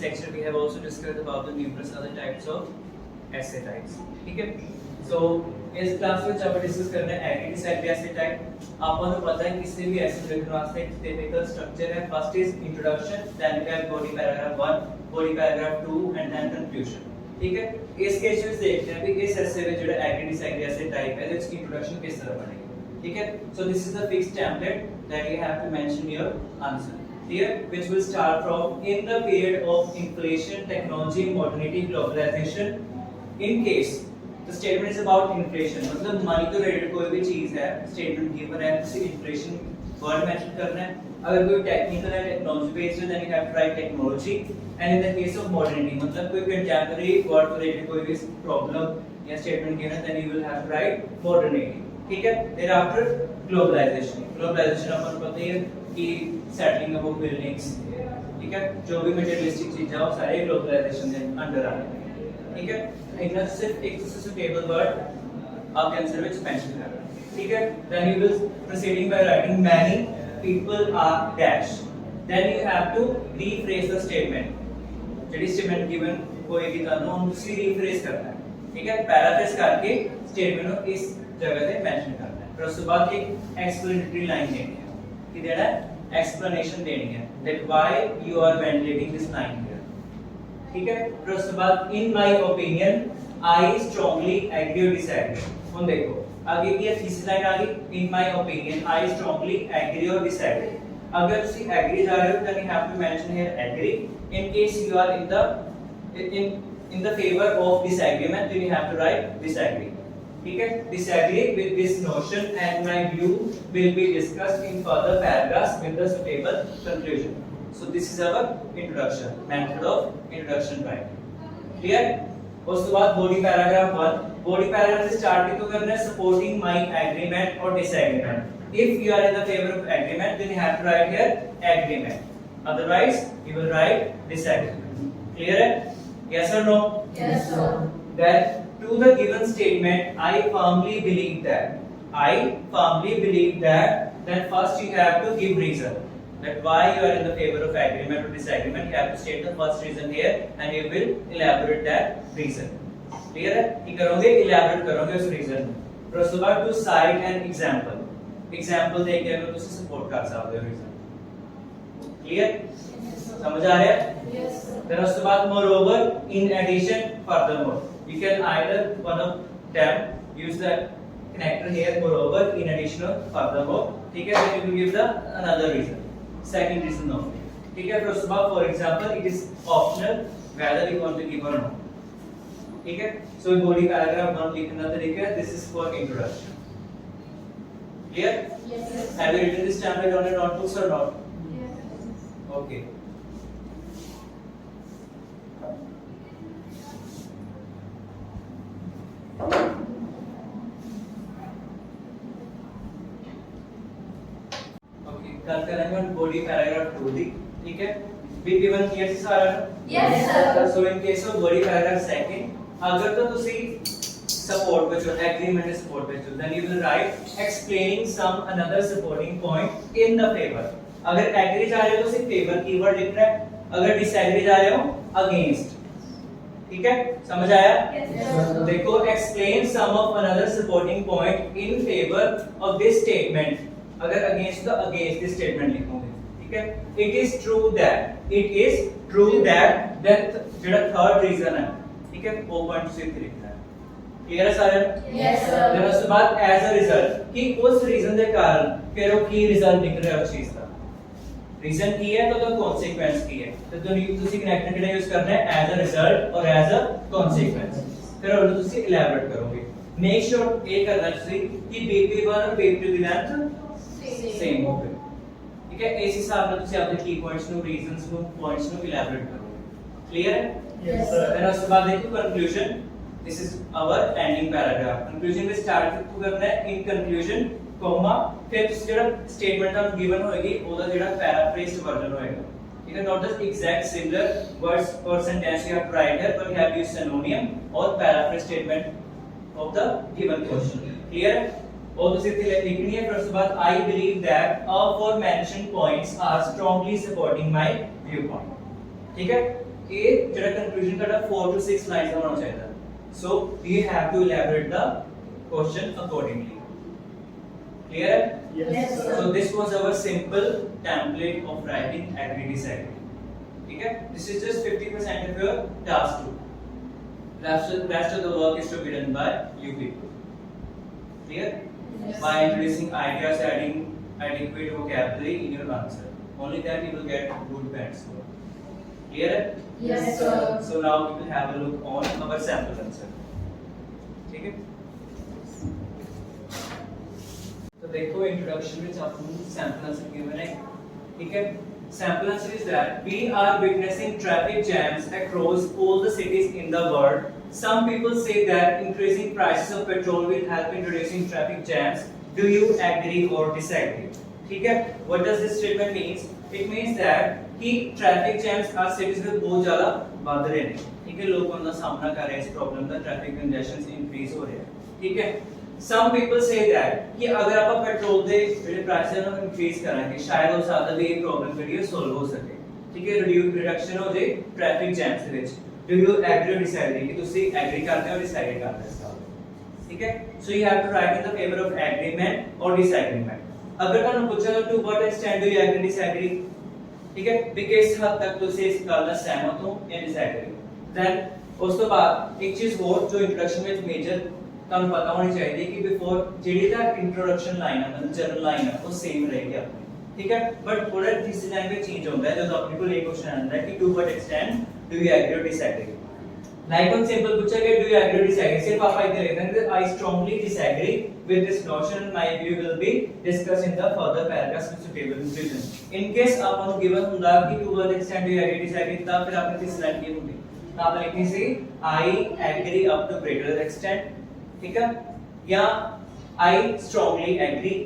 lecture we have also discussed about the numerous other types of essay types. ठीक है, so इस class में आप डिस्कस करना है एग्री डिसएग्री essay type। आपको तो पता है किसी भी essay लिखने वास्ते एक टिपिकल स्ट्रक्चर है। First is introduction, then we have body paragraph 1, body paragraph 2 and then conclusion. ठीक है, इस केस में देखते हैं कि इस essay में जो एग्री डिसएग्री essay type है इसकी इंट्रोडक्शन किस तरह बनेगी। ठीक है, so this is the fixed template that you have to mention your answer here, which will start from in the period of inflation, technology, modernity, globalization. In case the statement is about inflation, मतलब money को related कोई भी चीज है, statement given है, उसे inflation word mention करना है। अगर कोई टेक्निकल है, टेक्नोलॉजी बेस्ड है, then you have to write technology, and in the case of modernity मतलब कोई कंटेम्पररी वर्ड को रिलेटेड कोई भी प्रॉब्लम या स्टेटमेंट गिवन है, then you will have to write modernity। ठीक है, देयर आफ्टर ग्लोबलाइजेशन। ग्लोबलाइजेशन अपन पता ही है कि सेटलिंग ऑफ बिल्डिंग्स, ठीक है, जो भी मटेरियलिस्टिक चीजें हैं वो सारे ग्लोबलाइजेशन के अंडर आ रहे हैं। ठीक है, इनका सिर्फ एक सुटेबल वर्ड आप आंसर में मेंशन कर रहे हैं। ठीक है, then you will proceeding by writing many people are dash, then you have to rephrase the statement. जेडी स्टेटमेंट गिवन कोई भी तानो हम उसी रीफ्रेज करना है। ठीक है, पैराफ्रेज करके स्टेटमेंट को इस जगह पे मेंशन करना है। फिर उसके बाद एक एक्सप्लेनेटरी लाइन देनी है कि देना है एक्सप्लेनेशन देनी है that why you are ventilating this line here. ठीक है, फिर उसके बाद in my opinion I strongly agree और डिसएग्री। हम देखो आगे की तीसरी लाइन आ गई, in my opinion I strongly agree और डिसएग्री। अगर ਤੁਸੀਂ एग्री जा रहे हो then you have to mention here agree. In case you are in the favor of disagreement then you have to write disagree। ठीक है, disagree with this notion and my view will be discussed in further paragraphs with the suitable conclusion। So this is our introduction, method of introduction writing। Clear? उसके बाद body paragraph 1, body paragraph से start क्यों करना है? Supporting my agreement or disagreement। If you are in the favor of agreement then you have to write here agreement, otherwise you will write disagreement। Clear है? Yes or no? Yes sir। That to the given statement I firmly believe that, I firmly believe that, then first you have to give reason that why you are in the favor of agreement or disagreement। You have to state the first reason here and you will elaborate that reason। Clear है? ये करोगे, elaborate करोगे उस reason। फिर उसके बाद to cite an example, example देके अगर तुम support कर सकते हो reason। Clear? समझ आ रहा है? Yes sir। फिर उसके बाद moreover, in addition, furthermore। You can either one of them use the connector here, moreover, in addition or furthermore। ठीक है, then you will give the another reason, second reason of it। ठीक है, फिर उसके बाद for example it is optional whether you want to give or not। ठीक है, so body paragraph 1 लिखना तरीका है, this is for introduction। Clear? Yes sir। Have you written this template on your notebooks or not? Yes। Okay। कल करेंगे body paragraph 2 दी। ठीक है, be given clear सी सारा? Yes sir। So in case of body paragraph second अगर तो ਤੁਸੀਂ support पे जो एग्रीमेंट है सपोर्ट पे जो then you will write explaining some another supporting point in the favor। अगर एग्री जा रहे हो तो सिर्फ फेवर कीवर्ड लिखना है, अगर डिसएग्री जा रहे हो अगेंस्ट। ठीक है, समझ आया? Yes sir। देखो explain some of another supporting point in favor of this statement। अगर against तो against this statement लिखोगे। ठीक है, it is true that that जेड़ा थर्ड रीजन है, ठीक है, वो पॉइंट सिर्फ लिखना है। क्लियर है सारे? Yes sir। then उसके बाद as a result कि उस रीजन के कारण फिर वो की रिजल्ट निकल रहा है उस चीज का। रीजन की है तो कॉन्सिक्वेंस की है, तो ਤੁਸੀਂ ਕਨੈਕਟਰ ਕਿਹੜਾ ਯੂਜ਼ ਕਰਨਾ ਹੈ as a result और as a consequence। ਫਿਰ ਉਹ ਤੁਸੀਂ ਇਲੈਬੋਰੇਟ ਕਰੋਗੇ। ਮੇਕ श्योर ਇਹ ਕਰਨਾ ਤੁਸੀਂ ਕਿ BP1 और BP2 ਦੀ ਲੈਂਥ सेम हो गए। ठीक है, इस हिसाब से ਤੁਸੀਂ ਆਪਣੇ की पॉइंट्स ਨੂੰ रीजंस ਨੂੰ पॉइंट्स ਨੂੰ इलैबोरेट करोगे। क्लियर है? Yes sir। फिर उसके बाद देखो conclusion, this is our ending paragraph. Conclusion में स्टार्ट क्यों करना है? इन कंक्लूजन कॉमा फिर ਜਿਹੜਾ स्टेटमेंट आप गिवन होएगी ਉਹਦਾ ਜਿਹੜਾ पैराफ्रेज्ड वर्जन होएगा। ठीक है, not the exact similar words or sentence you have to write here but you have used synonym or paraphrase statement of the given question। clear है? और दूसरी थी लिखनी है। फिर उसके बाद I believe that all four mentioned points are strongly supporting my viewpoint। ठीक है, ये जेड़ा कंक्लूजन का 4 to 6 लाइंस होना चाहिए so we have to elaborate the question accordingly clear Yes, sir. so this was our simple template of writing agree disagree ठीक है this is just 50% of your task two rest of the work is to be done by you people clear Yes. by introducing ideas adding adequate vocabulary in your answer only then you will get good band score clear Yes, sir. so now we will have a look on our sample answer ठीक है तो देखो introduction में आपको sample answer given है ठीक है sample answer is that we are witnessing traffic jams across all the cities in the world some people say that increasing prices of petrol will help in reducing traffic jams do you agree or disagree ठीक है what does this statement means it means that कि traffic jams आज cities में बहुत ज्यादा बढ़ रहे हैं ठीक है लोग उनका सामना कर रहे हैं इस प्रॉब्लम का ट्रैफिक कंजेशंस इंक्रीज हो रहे हैं ठीक है some people say that कि अगर आप पेट्रोल ਦੇ ਜਿਹੜੇ ਪ੍ਰਾਈਸ ਹੈ ਉਹਨੂੰ ਇੰਕਰੀਜ਼ ਕਰਾਂਗੇ ਸ਼ਾਇਦ ਉਸ ਹੱਦ ਤੱਕ ਇਹ ਪ੍ਰੋਬਲਮ ਜਿਹੜੀ ਹੈ ਸੋਲਵ ਹੋ ਸਕੇ ਠੀਕ ਹੈ ਰਿਡਕਸ਼ਨ ਹੋ ਜੇ ਟ੍ਰੈਫਿਕ ਜੈਮਸ ਦੇ ਵਿੱਚ do you agree or disagree कि ਤੁਸੀਂ एग्री करते हो और डिसाइड करते हो इसका ठीक है so you have to write in the favor of agreement or disagreement अगर ਤੁਹਾਨੂੰ ਪੁੱਛਿਆ ਤਾਂ to what extent do you agree disagree ठीक है ਵੀ ਕਿਸ ਹੱਦ ਤੱਕ ਤੁਸੀਂ ਇਸ ਗੱਲ ਨਾਲ ਸਹਿਮਤ ਹੋ ਜਾਂ disagree then ਉਸ ਤੋਂ ਬਾਅਦ ਇੱਕ ਚੀਜ਼ ਹੋਰ ਜੋ ਇੰਟਰੋਡਕਸ਼ਨ ਵਿੱਚ ਮੇਜਰ ਤੁਹਾਨੂੰ ਪਤਾ ਹੋਣੀ ਚਾਹੀਦੀ ਹੈ ਕਿ ਬਿਫੋਰ ਜਿਹੜੀ ਦਾ ਇੰਟਰੋਡਕਸ਼ਨ ਲਾਈਨ ਹੈ ਜਨਰਲ ਲਾਈਨ ਹੈ ਉਹ ਸੇਮ ਰਹੇਗੀ ਆਪਣੀ ठीक है बट थोड़ा दिस लैंग्वेज चेंज होता है जब अपने को एक क्वेश्चन आता है कि to what extent do you agree और डिसएग्री लाइक ऑन सिंपल पूछा गया डू यू एग्री और डिसएग्री सिर्फ आप इधर लिख देंगे I strongly disagree with this notion my view will be discuss in the further paragraphs with suitable conclusion in case आपको गिवन ਹੁੰਦਾ कि to what extent do you agree disagree तब फिर आपने दिस लाइन की होगी तब आप लिखनी सी I agree up to greater extent ठीक है या आई स्ट्रांगली एग्री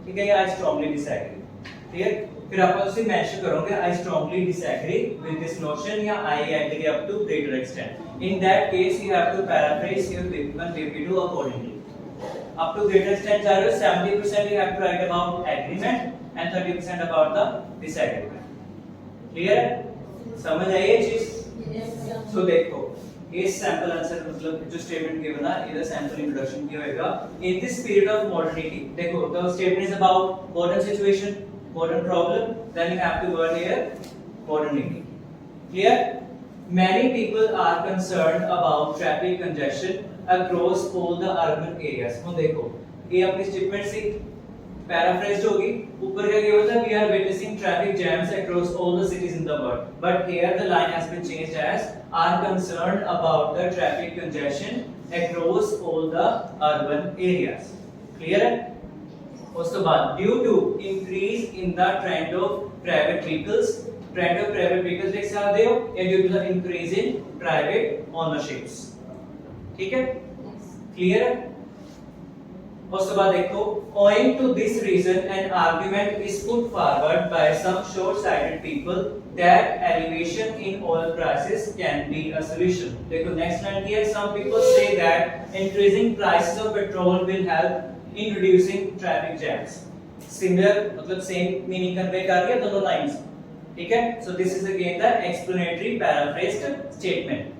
ठीक है या आई स्ट्रांगली डिसएग्री क्लियर फिर आप उसे मेंशन करोगे I strongly disagree with this notion या I agree up to greater extent in that case you have to paraphrase your PP2 accordingly up to greater extent जा रहे हो 70% you have to write about agreement and 30% about the disagreement clear है समझ आई ये चीज Yes, sir. so देखो ये sample answer मतलब जो स्टेटमेंट गिवन है ये सैंपल इंट्रोडक्शन की होएगा in this period of modernity देखो the statement is about modern situation modern problem then you have to word here modernity clear many people are concerned about traffic congestion across all the urban areas ਹੁਣ देखो ये अपनी statement से पैराफ्रेज्ड होगी ऊपर क्या किया होता है we are witnessing traffic jams across all the cities in the world but here the line has been changed as are concerned about the traffic congestion across all the urban areas clear है उसके बाद due to increase in the trend of private vehicles देख सकते हो या due to the increase in private ownerships ठीक है clear है उसके बाद देखो owing to this reason an argument is put forward by some short-sighted people that elevation in oil prices can be a solution देखो next line here some people say that increasing prices of petrol will help in reducing traffic jams similar मतलब same meaning convey कर रही है दोनों lines ठीक है so this is again the explanatory paraphrased statement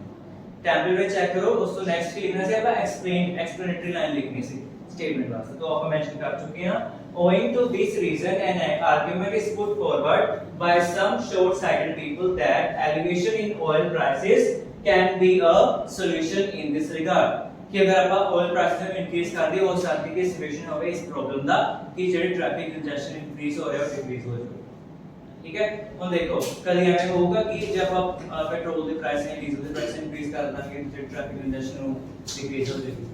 template में check करो उसको नेक्स्ट की लिखना से आप explanatory line लिखनी सी स्टेटमेंट वास्ते तो आप मेंशन कर चुके हैं owing to this reason an argument is put forward by some short-sighted people that elevation in oil prices can be a solution in this regard कि अगर आप ऑयल प्राइस में इंक्रीज कर दे और साथ ही सिचुएशन होवे इस प्रॉब्लम दा कि जेडी ट्रैफिक कंजेशन इंक्रीज हो रहा है और डिक्रीज हो जाए ठीक है ਹੁਣ देखो कभी ऐसा होगा कि जब आप पेट्रोल के प्राइस या डीजल के प्राइस इंक्रीज कर ਦਾਂਗੇ जेडी ट्रैफिक कंजेशन ਨੂੰ डिक्रीज हो जाएगी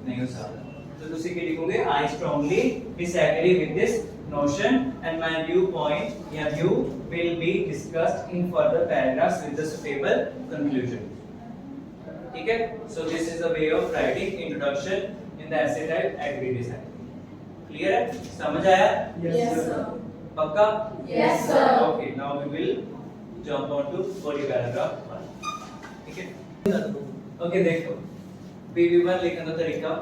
नहीं हो सकता तो ਤੁਸੀਂ ਕੀ ਲਿਖੋਗੇ I strongly disagree with this notion and my viewpoint या view will be discussed in further paragraphs with the suitable conclusion ठीक है so this is a way of writing introduction in the essay type agree disagree clear है समझ आया Yes, sir. पक्का Yes, sir. okay now we will jump on to body paragraph 1 ठीक है okay देखो BB1 लिखने का तरीका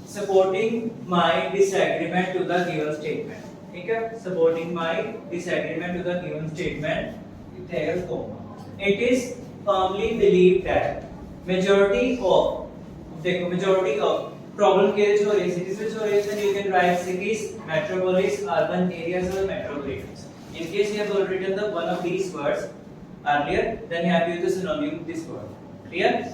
supporting my disagreement to the given statement ठीक है supporting my disagreement to the given statement इथे है comma it is firmly believed that majority of problem के जो है cities में जो है, then you can write cities, metropolis, urban areas or metropolitans. In case you have already written the one of these words earlier, then you have to use the synonym this word. Clear?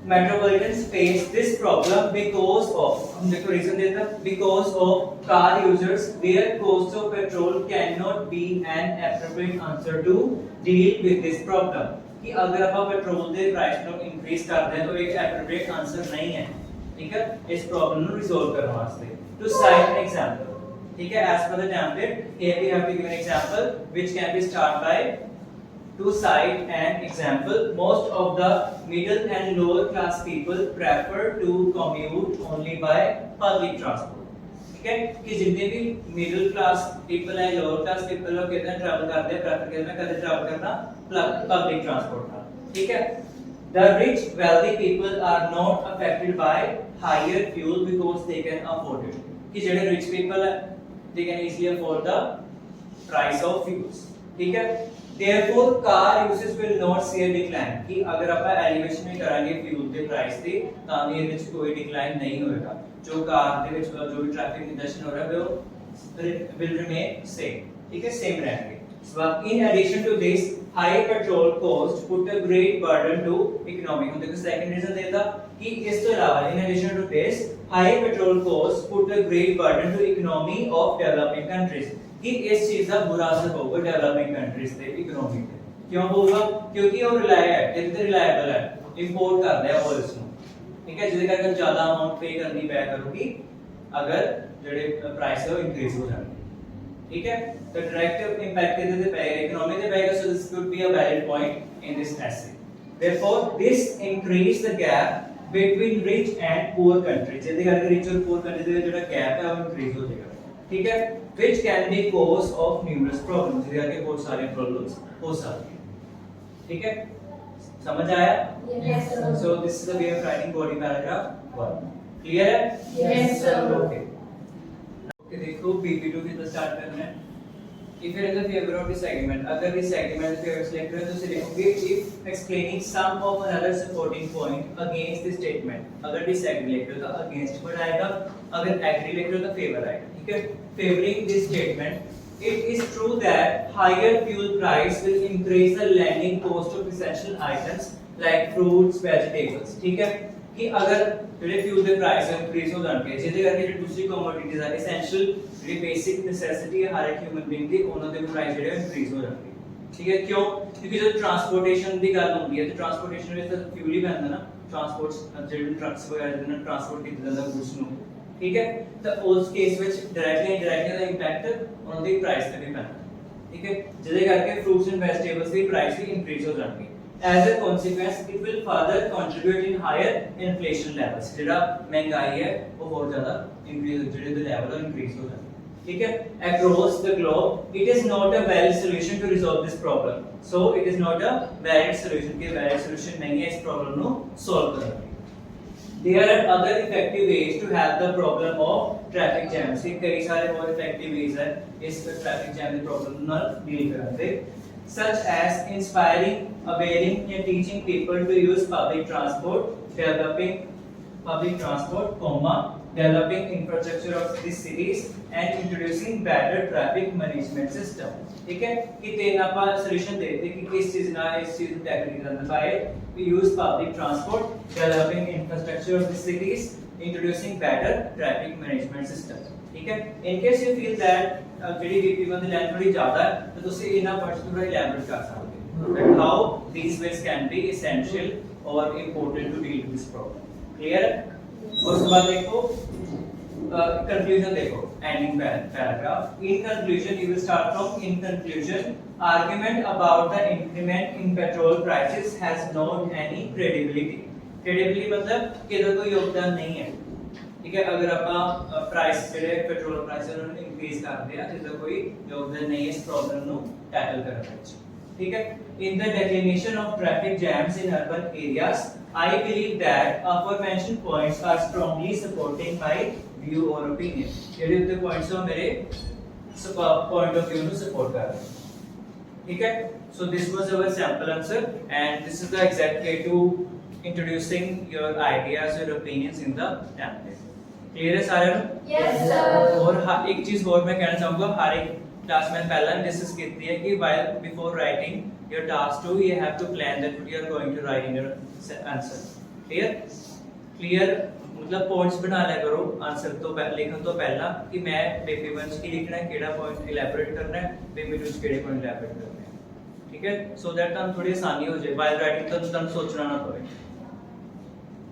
Metropolitans face this problem because of, हम देखो reason देता, because of car users where cost of petrol cannot be an appropriate answer to deal with this problem. कि अगर आप petrol के price को increase करते हैं तो एक एप्रोप्रिएट आंसर नहीं है, ठीक है, इस प्रॉब्लम को रिजॉल्व करने वास्ते. टू साइट एन एग्जांपल, ठीक है, as per the template here we have to give an example which can be start by to cite an example. Most of the middle and lower class people prefer to commute only by public transport. ठीक है, कि जितने भी middle class people है, lower class people है, कितना travel करते हैं, प्रेफर करते हैं, कदे ट्रैवल करना पब्लिक ट्रांसपोर्ट का. ठीक है, the rich wealthy people are not affected by higher fuel because they can afford it. कि ਜਿਹੜੇ rich people है, they can easily afford the price of fuels. ठीक है, therefore car uses will not see a decline. कि अगर आप elevation में करांगे फ्यूल के प्राइस ਦੀ ਤਾਂ ਵੀ ਇਹਦੇ ਵਿੱਚ ਕੋਈ ਡਿਕਲਾਈਨ ਨਹੀਂ ਹੋਏਗਾ. जो कार ਦੇ ਵਿੱਚ जो भी ट्रैफिक कंजेशन हो रहा है वो will remain same. ठीक है, सेम रहेंगे. So in addition to this, high petrol cost put a great burden to economy. हम देखो सेकंड रीजन देता कि इस तो अलावा in addition to this, high petrol cost put a great burden to economy of developing countries. कि इस चीज का बुरा असर होगा डेवलपिंग कंट्रीज पे इकोनॉमी पे. क्यों होगा? क्योंकि वो रिलायबल है, इंपोर्ट कर रहे हैं ऑयल ਨੂੰ. ठीक है, ਜਿਹਦੇ ਕਰਕੇ ਜ਼ਿਆਦਾ अमाउंट पे करनी पै करूगी अगर ਜਿਹੜੇ प्राइस है वो इंक्रीज हो जाएंगे. ठीक है, तो डायरेक्ट इंपैक्ट ਇਹਦੇ ਤੇ ਪਏਗਾ, इकोनॉमी ਤੇ ਪਏगा. So this could be a valid point in this essay. Therefore this increase the gap between rich and poor countries. ਜਿਹਦੇ ਕਰਕੇ rich और poor countries ਦੇ ਵਿੱਚ ਜਿਹੜਾ gap है वो increase हो जाएगा. ठीक है, which can be cause of numerous problems. ਜਿਹਦੇ ਕਰਕੇ बहुत सारे problems हो सकते हैं. ठीक है, समझ आया? Yes sir. So this is the way of writing body paragraph 1. Clear है? Yes sir. Okay. Okay, देखो PP2 कितना स्टार्ट करना है. If you are in the favor of this segment, अगर इस segment पे select करें तो उसे लिखोगे if explaining some of another supporting point against this statement. अगर this agree लिख रहे हो तो against वर्ड आएगा, अगर agree लिख रहे हो तो favor आएगा. ठीक है, favoring this statement, it is true that higher fuel price will increase the landing cost of essential items like fruits, vegetables. ठीक है, कि अगर ਜਿਹੜੇ फ्यूल ਦੇ ਪ੍ਰਾਈਸ ਇੰਕਰੀਜ਼ ਹੋ ਜਾਣਗੇ ਜਿਹਦੇ ਕਰਕੇ ਜਿਹੜੀ ਦੂਸਰੀ ਕਮੋਡਿਟੀਜ਼ ਆ ਐਸੈਂਸ਼ੀਅਲ ਜਿਹੜੀ ਬੇਸਿਕ ਨੈਸੈਸਿਟੀ ਹੈ ਹਰ ਇੱਕ ਹਿਊਮਨ ਬੀਇੰਗ ਦੀ ਉਹਨਾਂ ਦੇ ਪ੍ਰਾਈਸ ਜਿਹੜੇ ਇੰਕਰੀਜ਼ ਹੋ ਜਾਣਗੇ. ਠੀਕ ਹੈ, ਕਿਉਂ? ਕਿਉਂਕਿ ਜਦੋਂ ਟਰਾਂਸਪੋਰਟੇਸ਼ਨ ਦੀ ਗੱਲ ਹੁੰਦੀ ਹੈ ਤੇ ਟਰਾਂਸਪੋਰਟੇਸ਼ਨ ਵਿੱਚ ਤਾਂ ਫਿਊਲ ਹੀ ਪੈਂਦਾ ਨਾ, ਟਰਾਂਸਪੋਰਟ ਜਿਹੜੇ ਟਰੱਕਸ ਵਗੈਰਾ ਜਿਹਨਾਂ ਨਾਲ ਟਰਾਂਸਪੋਰਟ ਕੀਤਾ ਜਾਂਦਾ ਗੁੱਡਸ ਨੂੰ. ਠੀਕ ਹੈ, ਤਾਂ ਉਸ ਕੇਸ ਵਿੱਚ ਡਾਇਰੈਕਟਲੀ ਇਨਡਾਇਰੈਕਟਲੀ ਦਾ ਇੰਪੈਕਟ ਉਹਨਾਂ ਦੀ ਪ੍ਰਾਈਸ ਤੇ ਵੀ ਪੈਂਦਾ. ਠੀਕ ਹੈ, ਜਿਹਦੇ ਕਰਕੇ fruits and vegetables the price we increase ਹੋ ਜਾਣਗੇ. As a consequence, it will further contribute in higher inflation levels. ਜਿਹੜਾ ਮਹਿੰਗਾਈ ਹੈ ਉਹ ਹੋਰ ਜ਼ਿਆਦਾ increase ਜਿਹੜੇ ਦੇ level ਉਹ increase ਹੋ ਜਾਣਗੇ. ठीक है, across the globe it is not a valid solution to resolve this problem. So it is not a valid solution कि valid solution नहीं है इस problem ਨੂੰ solve करने के. There are other effective ways to help the problem of traffic jams. कई सारे और effective ways हैं इस traffic jam के problem ਨਾਲ deal करने के, such as inspiring, awailing and teaching people to use public transport, developing public transport, developing infrastructure of these cities and introducing better traffic management system. ठीक है, कि तीन आपा solution देते कि किस चीज ना इस चीज को टैकल करना पाए. We use public transport, developing infrastructure of the cities, introducing better traffic management system. ठीक है, in case you feel that ਜਿਹੜੀ BP1 ਦੀ ਲਾਈਨ ਥੋੜੀ ਜ਼ਿਆਦਾ ਹੈ ਤਾਂ ਤੁਸੀਂ ਇਹਨਾਂ ਪਾਰਟਸ ਨੂੰ ਇਲੈਬੋਰੇਟ ਕਰ ਸਕਦੇ ਹੋ that how these ways can be essential or important to deal with this problem. Clear? ਉਸ ਤੋਂ ਬਾਅਦ ਦੇਖੋ conclusion देखो ending paragraph. In conclusion, you will start from in conclusion, argument about the increment in petrol prices has not any credibility. Credibility मतलब कि इसका कोई योगदान नहीं है. ठीक है, अगर आप प्राइस ਜਿਹੜੇ ਪੈਟਰੋਲ ਪ੍ਰਾਈਸ ਨੂੰ ਇੰਕਰੀਜ਼ ਕਰਦੇ ਆ ਜਿਹਦਾ ਕੋਈ ਯੋਗਦਾਨ ਨਹੀਂ ਇਸ ਪ੍ਰੋਬਲਮ ਨੂੰ ਟੈਕਲ ਕਰਨ ਵਿੱਚ. ठीक है, in the declination of traffic jams in urban areas, I believe that aforementioned points are strongly supporting my view or opinion. ਜਿਹੜੇ ਉੱਤੇ points ਹੋ ਮੇਰੇ point of view ਨੂੰ support ਕਰ ਰਹੇ. ठीक है, So this was our sample answer, and this is the exact way to introducing your ideas, your opinions in the template. Clear है सारे ਨੂੰ? Yes, sir. और एक चीज और मैं कहना चाहूँगा, हर एक टास्क में पहला डिस्कस की है कि while before writing your task 2 you have to plan that what you are going to write in your answer. Clear मतलब पॉइंट्स बना लिया करो आंसर तो लिखने तो पहला कि मैं बेबी 1 की लिखना है, केड़ा पॉइंट इलैबोरेट करना है, बेबी 2 केड़े पॉइंट इलैबोरेट करने हैं, ठीक है, सो दैट तुम थोड़ी आसानी हो जाए while writing तो तुम सोचना ना पड़े.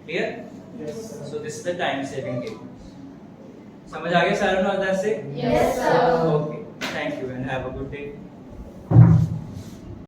Clear? Yes, sir. So this is the time saving technique. समझ आ गया सारा ना से? Yes, sir. Okay, thank you and have a good day.